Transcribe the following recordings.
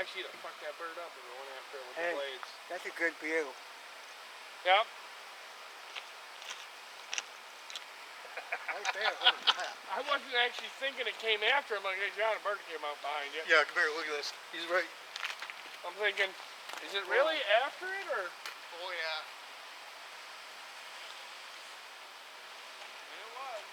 Actually, you'd fuck that bird up if it went after it with the blades. That's a good view. Yep. Right there, holy crap. I wasn't actually thinking it came after him. Like, hey, John, a bird came out behind you. Yeah, come here, look at this. He's right. I'm thinking, is it really after it, or? Oh, yeah. It was.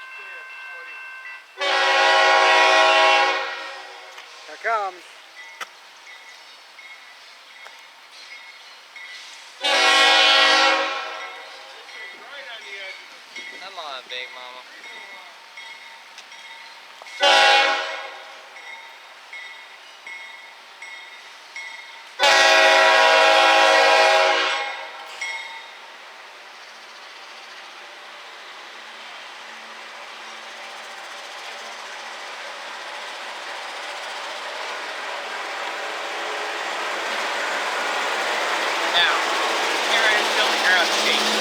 Here it comes. Right on the edge. Come on, big mama. Now, you're ready to film the ground shaking.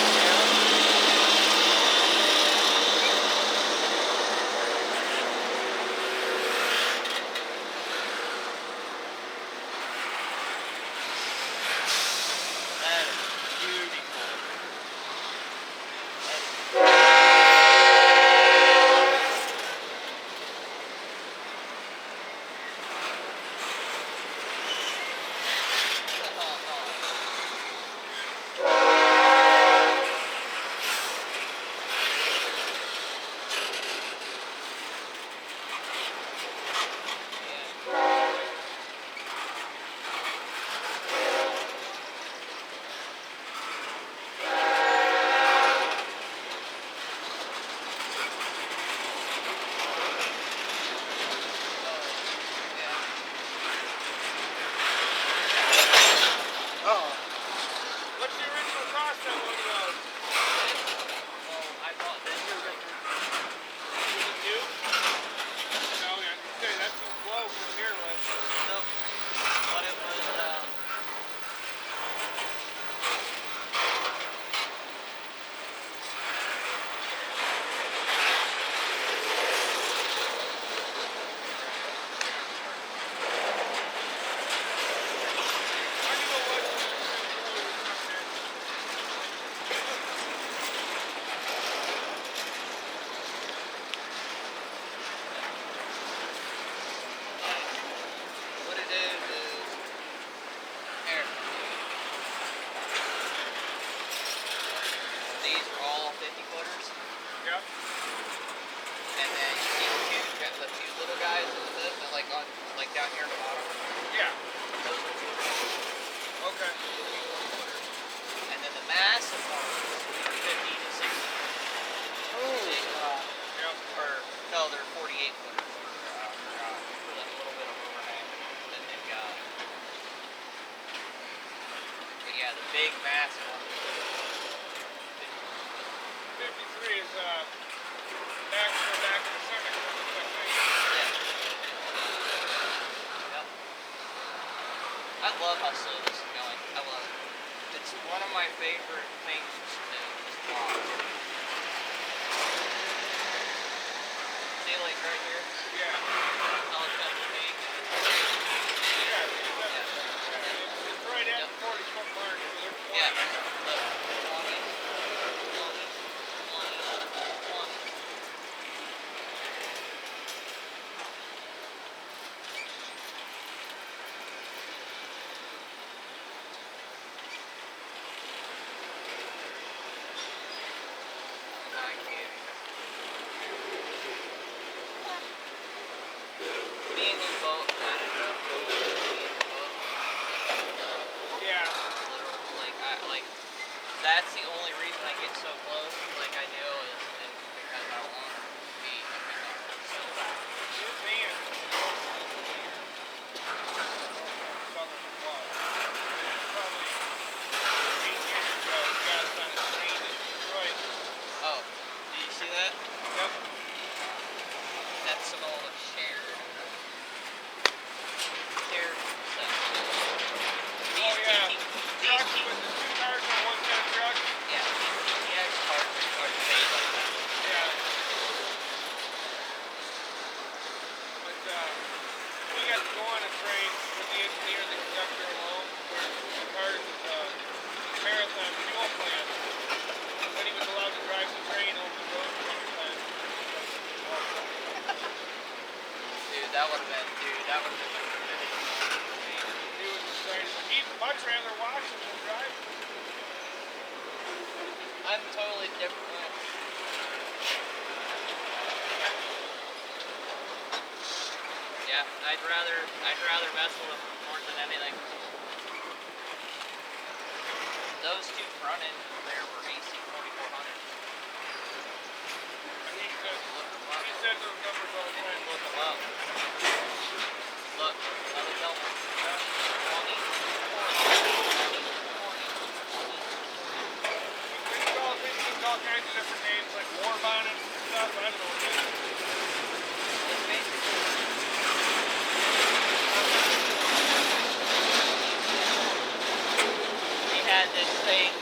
What's the original cost on one of those? Well, I bought this. Was it new? No, I can say that's too low from here, right? Nope. But it was, what it is here. These are all 50 footers. Yep. And then you see the two little guys in this, and like down here on the bottom. Yeah. Those are 2 Okay. footers. And then the massive ones are 50 to 60. Yep. Or no, they're 48 footers. For that little bit of overhang that they've got. But yeah, the big massive one. 53 is back in the second. Yeah. Yep. I love how slow this is going. I love it. It's one of my favorite things to do, is vlog. See, like right here? Yeah. How it's got the tank. Yeah. It's right at the 40-foot mark. Yeah. Look. 20, 20. Me and you both ended up going to the book. Yeah. Literally, like principle of shared stuff. Oh yeah, trucks with the 2 cars on one set of trucks. Yeah, these TTX cars are made like that. Yeah. But we got to go on a train with the engineer and the conductor alone, where the cars is marathon fuel plant. But he was allowed to drive the train over the road for time. Dude, that would have been the finish for me. He was excited. He'd much rather watch him than drive. I'm totally different. Yeah, I'd rather mess with them more than anything. Those 2 front ends there were AC 4400. He said those numbers all the time. Look them up. Look, another helmet. 20, 40. It's all kinds of different names, like war bonnets and stuff. I don't know what it is. It's basically we had this thing